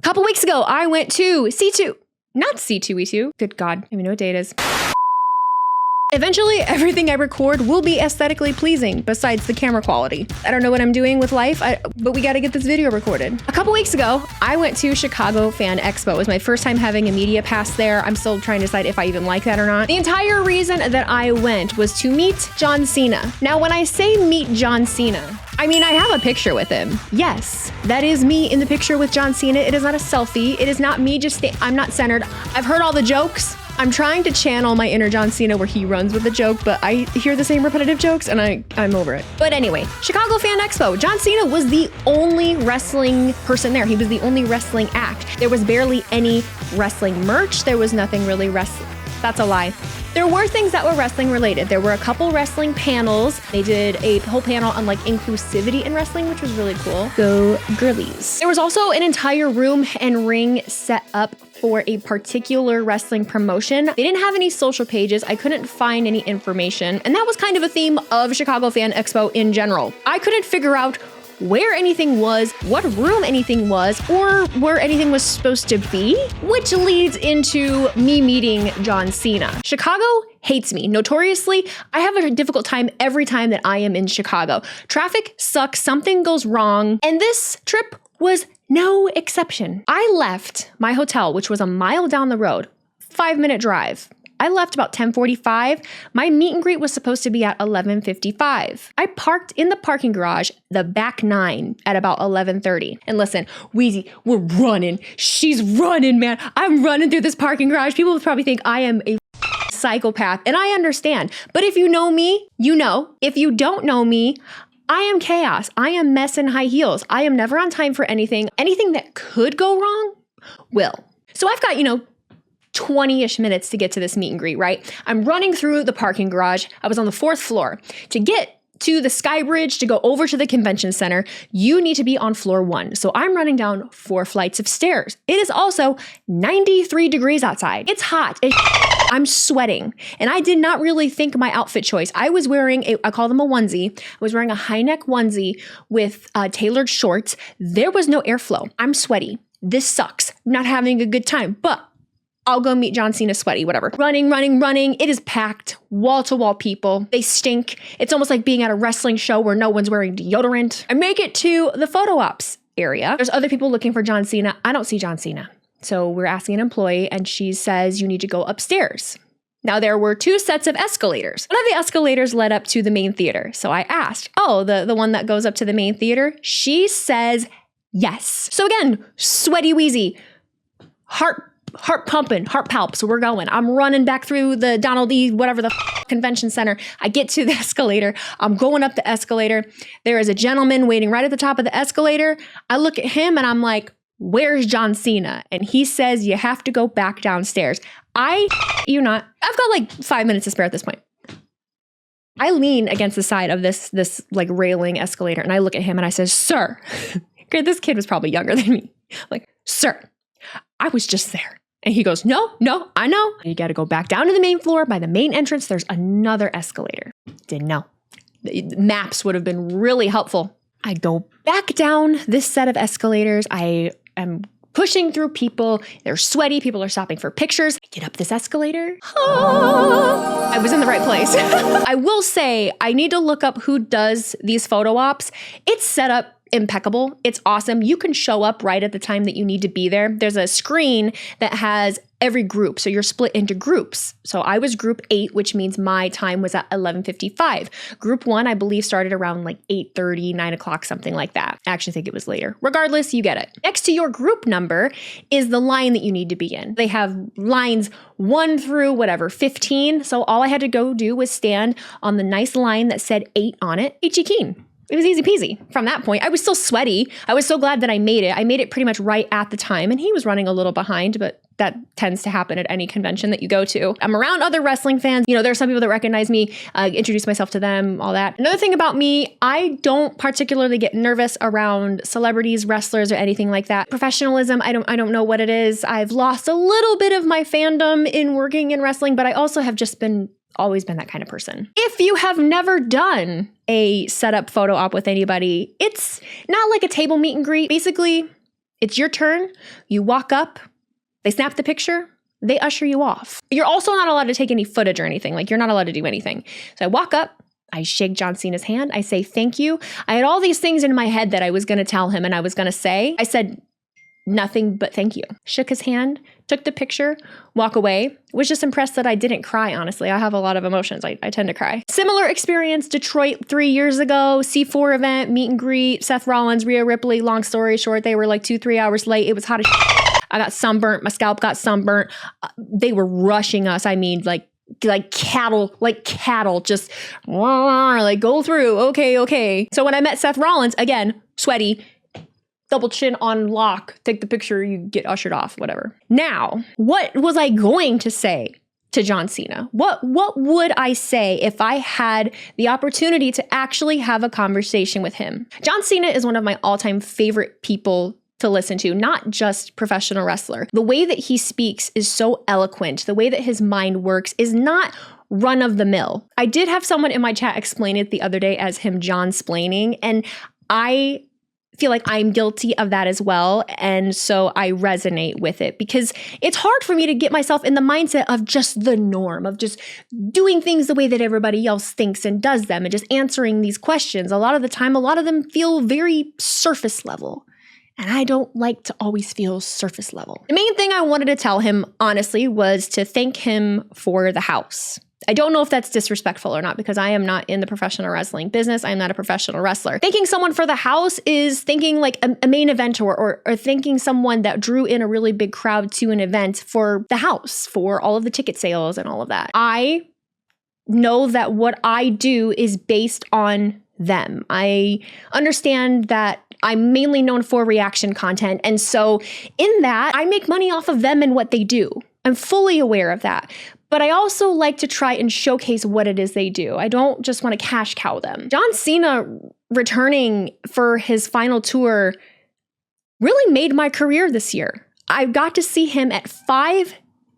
A couple weeks ago, I went to C2, not C2E2. Good God, I don't even know what day it is. Eventually, everything I record will be aesthetically pleasing besides the camera quality. I don't know what I'm doing with life, but we gotta get this video recorded. A couple weeks ago, I went to Chicago Fan Expo. It was my first time having a media pass there. I'm still trying to decide if I even like that or not. The entire reason that I went was to meet John Cena. Now, when I say meet John Cena, I mean, I have a picture with him. Yes, that is me in the picture with John Cena. It is not a selfie. It is not me I'm not centered. I've heard all the jokes. I'm trying to channel my inner John Cena where he runs with the joke, but I hear the same repetitive jokes and I'm over it. But anyway, Chicago Fan Expo. John Cena was the only wrestling person there. He was the only wrestling act. There was barely any wrestling merch. There was nothing really wrestling. That's a lie. There were things that were wrestling related. There were a couple wrestling panels. They did a whole panel on like inclusivity in wrestling, which was really cool. Go girlies. There was also an entire room and ring set up for a particular wrestling promotion. They didn't have any social pages. I couldn't find any information. And that was kind of a theme of Chicago Fan Expo in general. I couldn't figure out where anything was, what room anything was, or where anything was supposed to be, which leads into me meeting John Cena. Chicago hates me. Notoriously, I have a difficult time every time that I am in Chicago. Traffic sucks, something goes wrong, and this trip was no exception. I left my hotel, which was a mile down the road, 5-minute drive. I left about 10:45. My meet and greet was supposed to be at 11:55. I parked in the parking garage, the back 9, at about 11:30. And listen, Wheezy, we're running. She's running, man. I'm running through this parking garage. People would probably think I am a psychopath, and I understand. But if you know me, you know. If you don't know me, I am chaos. I am mess in high heels. I am never on time for anything. Anything that could go wrong will. So I've got, 20-ish minutes to get to this meet and greet, right? I'm running through the parking garage. I was on the 4th floor. To get to the Sky Bridge to go over to the convention center, you need to be on floor 1. So I'm running down 4 flights of stairs. It is also 93 degrees outside. It's hot. I'm sweating. And I did not really think my outfit choice. I was wearing I call them a onesie. I was wearing a high neck onesie with tailored shorts. There was no airflow. I'm sweaty. This sucks. Not having a good time, but I'll go meet John Cena sweaty, whatever. Running. It is packed, wall-to-wall people. They stink. It's almost like being at a wrestling show where no one's wearing deodorant. I make it to the photo ops area. There's other people looking for John Cena. I don't see John Cena. So we're asking an employee and she says, you need to go upstairs. Now there were 2 sets of escalators. One of the escalators led up to the main theater. So I asked, the one that goes up to the main theater? She says, yes. So again, sweaty Wheezy, heart pumping, heart palp. So we're going. I'm running back through the Donald E. whatever the convention center. I get to the escalator. I'm going up the escalator. There is a gentleman waiting right at the top of the escalator. I look at him and I'm like, where's John Cena? And he says, you have to go back downstairs. I've got like 5 minutes to spare at this point. I lean against the side of this like railing escalator and I look at him and I says, sir, this kid was probably younger than me. I'm like, sir, I was just there. And he goes, no, I know. You got to go back down to the main floor by the main entrance. There's another escalator. Didn't know. The maps would have been really helpful. I go back down this set of escalators. I am pushing through people. They're sweaty. People are stopping for pictures. I get up this escalator. I was in the right place. I will say I need to look up who does these photo ops. It's set up impeccable. It's awesome. You can show up right at the time that you need to be there. There's a screen that has every group. So you're split into groups. So I was group 8, which means my time was at 11:55. Group 1, I believe, started around like 8:30, 9 o'clock, something like that. I actually think it was later. Regardless, you get it. Next to your group number is the line that you need to be in. They have lines 1 through 15. So all I had to go do was stand on the nice line that said 8 on it. Peachy keen. It was easy peasy. From that point, I was still sweaty. I was so glad that I made it. I made it pretty much right at the time, and he was running a little behind, but that tends to happen at any convention that you go to. I'm around other wrestling fans. There are some people that recognize me, introduce myself to them, all that. Another thing about me, I don't particularly get nervous around celebrities, wrestlers, or anything like that. Professionalism, I don't know what it is. I've lost a little bit of my fandom in working in wrestling, but I also have just always been that kind of person. If you have never done a setup photo op with anybody, it's not like a table meet and greet. Basically, It's your turn. You walk up, they snap the picture, they usher you off. You're also not allowed to take any footage or anything. Like, you're not allowed to do anything. So I walk up, I shake John Cena's hand. I say, thank you. I had all these things in my head that I was going to tell him and I was going to say. I said nothing but thank you. Shook his hand, took the picture, walk away. Was just impressed that I didn't cry, honestly. I have a lot of emotions. I tend to cry. Similar experience, Detroit 3 years ago, C4 event, meet and greet, Seth Rollins, Rhea Ripley. Long story short, they were like 2-3 hours late. It was hot as shit. I got sunburnt. My scalp got sunburnt. They were rushing us. I mean, like cattle, just like go through. Okay. So when I met Seth Rollins, again, sweaty, double chin on lock, take the picture, you get ushered off, whatever. Now, what was I going to say to John Cena? What would I say if I had the opportunity to actually have a conversation with him? John Cena is one of my all-time favorite people to listen to, not just professional wrestler. The way that he speaks is so eloquent. The way that his mind works is not run of the mill. I did have someone in my chat explain it the other day as him John-splaining, and I feel like I'm guilty of that as well. And so I resonate with it because it's hard for me to get myself in the mindset of just the norm, of just doing things the way that everybody else thinks and does them and just answering these questions. A lot of the time, a lot of them feel very surface level. And I don't like to always feel surface level. The main thing I wanted to tell him, honestly, was to thank him for the house. I don't know if that's disrespectful or not because I am not in the professional wrestling business. I'm not a professional wrestler. Thanking someone for the house is thanking like a main eventer or thanking someone that drew in a really big crowd to an event for the house, for all of the ticket sales and all of that. I know that what I do is based on them. I understand that I'm mainly known for reaction content. And so in that, I make money off of them and what they do. I'm fully aware of that. But I also like to try and showcase what it is they do. I don't just want to cash cow them. John Cena returning for his final tour really made my career this year. I got to see him at 5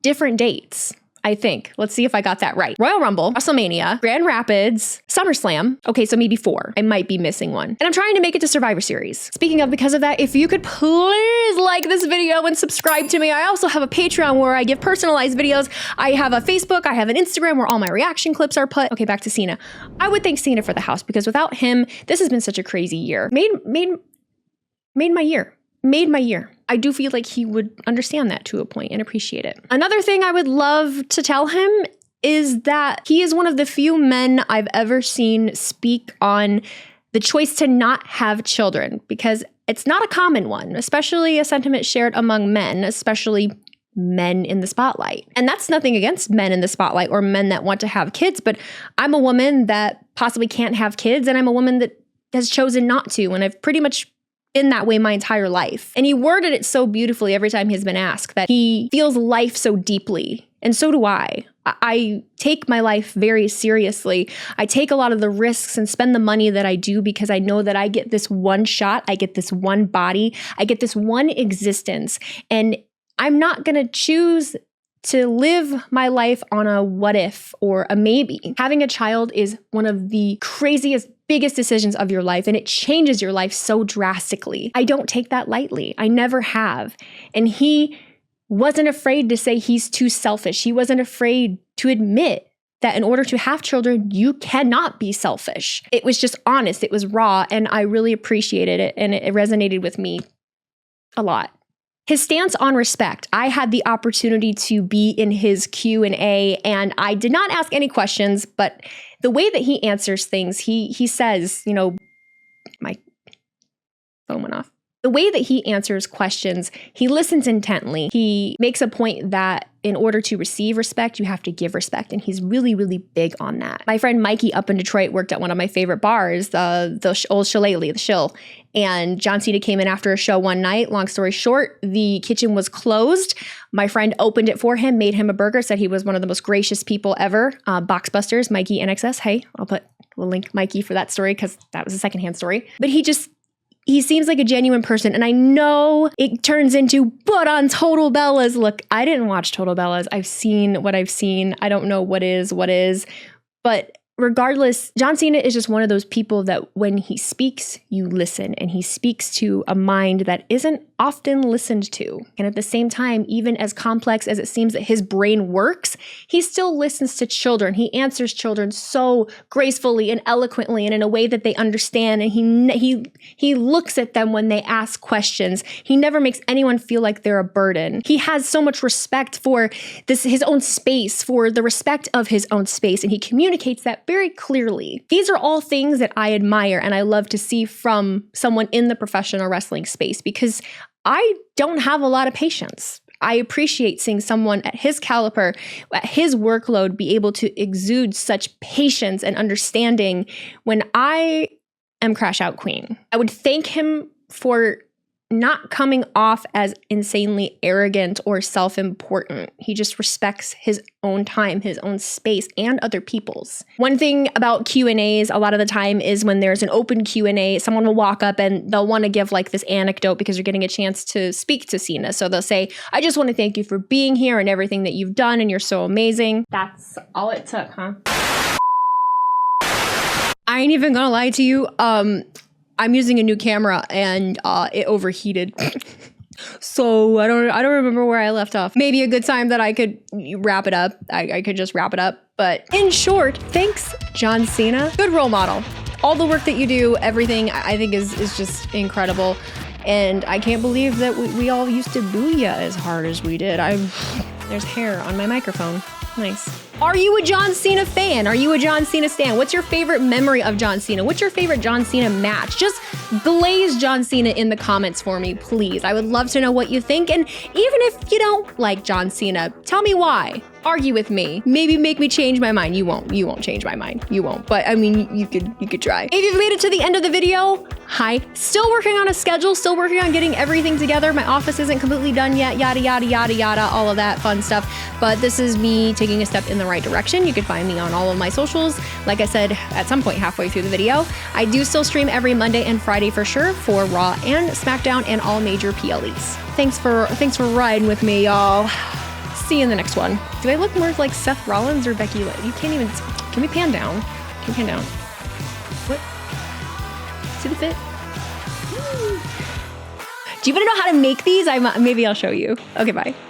different dates, I think. Let's see if I got that right. Royal Rumble, WrestleMania, Grand Rapids, SummerSlam. Okay, so maybe 4. I might be missing one. And I'm trying to make it to Survivor Series. Speaking of, because of that, if you could please like this video and subscribe to me. I also have a Patreon where I give personalized videos. I have a Facebook, I have an Instagram where all my reaction clips are put. Okay, back to Cena. I would thank Cena for the house because without him, this has been such a crazy year. Made my year. Made my year. I do feel like he would understand that to a point and appreciate it. Another thing I would love to tell him is that he is one of the few men I've ever seen speak on the choice to not have children, because it's not a common one, especially a sentiment shared among men, especially men in the spotlight. And that's nothing against men in the spotlight or men that want to have kids, but I'm a woman that possibly can't have kids, and I'm a woman that has chosen not to, and I've pretty much been that way my entire life. And he worded it so beautifully every time he's been asked that he feels life so deeply. And so do I. I take my life very seriously. I take a lot of the risks and spend the money that I do because I know that I get this one shot, I get this one body, I get this one existence. And I'm not going to choose to live my life on a what if or a maybe. Having a child is one of the craziest, biggest decisions of your life, and it changes your life so drastically. I don't take that lightly. I never have. And he wasn't afraid to say he's too selfish. He wasn't afraid to admit that in order to have children, you cannot be selfish. It was just honest. It was raw, and I really appreciated it, and it resonated with me a lot. His stance on respect. I had the opportunity to be in his Q&A, and I did not ask any questions, but the way that he answers things, he says, you know, my phone went off. The way that he answers questions, he listens intently. He makes a point that in order to receive respect, you have to give respect. And he's really, really big on that. My friend Mikey up in Detroit worked at one of my favorite bars, the old Shillelagh, the Shill. And John Cena came in after a show one night. Long story short, the kitchen was closed. My friend opened it for him, made him a burger, said he was one of the most gracious people ever. Boxbusters, Mikey NXS. Hey, we'll link Mikey for that story because that was a secondhand story. But he seems like a genuine person. And I know it turns into, but on Total Bellas. Look, I didn't watch Total Bellas. I've seen what I've seen. I don't know what is. But regardless, John Cena is just one of those people that when he speaks, you listen, and he speaks to a mind that isn't often listened to. And at the same time, even as complex as it seems that his brain works, he still listens to children. He answers children so gracefully and eloquently and in a way that they understand. And he looks at them when they ask questions. He never makes anyone feel like they're a burden. He has so much respect for his own space, for the respect of his own space, and he communicates that very clearly. These are all things that I admire and I love to see from someone in the professional wrestling space, because I don't have a lot of patience. I appreciate seeing someone at his caliber, at his workload, be able to exude such patience and understanding when I am crash out queen. I would thank him for not coming off as insanely arrogant or self-important. He just respects his own time, his own space, and other people's. One thing about Q&As a lot of the time is when there's an open Q&A, someone will walk up and they'll want to give like this anecdote because you're getting a chance to speak to Cena. So they'll say, I just want to thank you for being here and everything that you've done, and you're so amazing. That's all it took, huh? I ain't even gonna lie to you. I'm using a new camera and it overheated. So I don't remember where I left off. Maybe a good time that I could wrap it up. I could just wrap it up. But in short, thanks, John Cena. Good role model. All the work that you do, everything, I think is just incredible. And I can't believe that we all used to boo ya as hard as we did. There's hair on my microphone. Nice. Are you a John Cena fan? Are you a John Cena stan? What's your favorite memory of John Cena? What's your favorite John Cena match? Just glaze John Cena in the comments for me, please. I would love to know what you think. And even if you don't like John Cena, tell me why. Argue with me. Maybe make me change my mind. You won't. You won't change my mind. You won't. But I mean, you could try. If you've made it to the end of the video, hi. Still working on a schedule. Still working on getting everything together. My office isn't completely done yet. Yada, yada, yada, yada. All of that fun stuff. But this is me taking a step in the right direction. You can find me on all of my socials. Like I said, at some point halfway through the video, I do still stream every Monday and Friday for sure for Raw and SmackDown and all major PLEs. Thanks for riding with me, y'all. See you in the next one. Do I look more like Seth Rollins or Becky Lynch? You can't even. Can we pan down? Can we pan down? What? See the fit? Do you want to know how to make these? Maybe I'll show you. Okay, bye.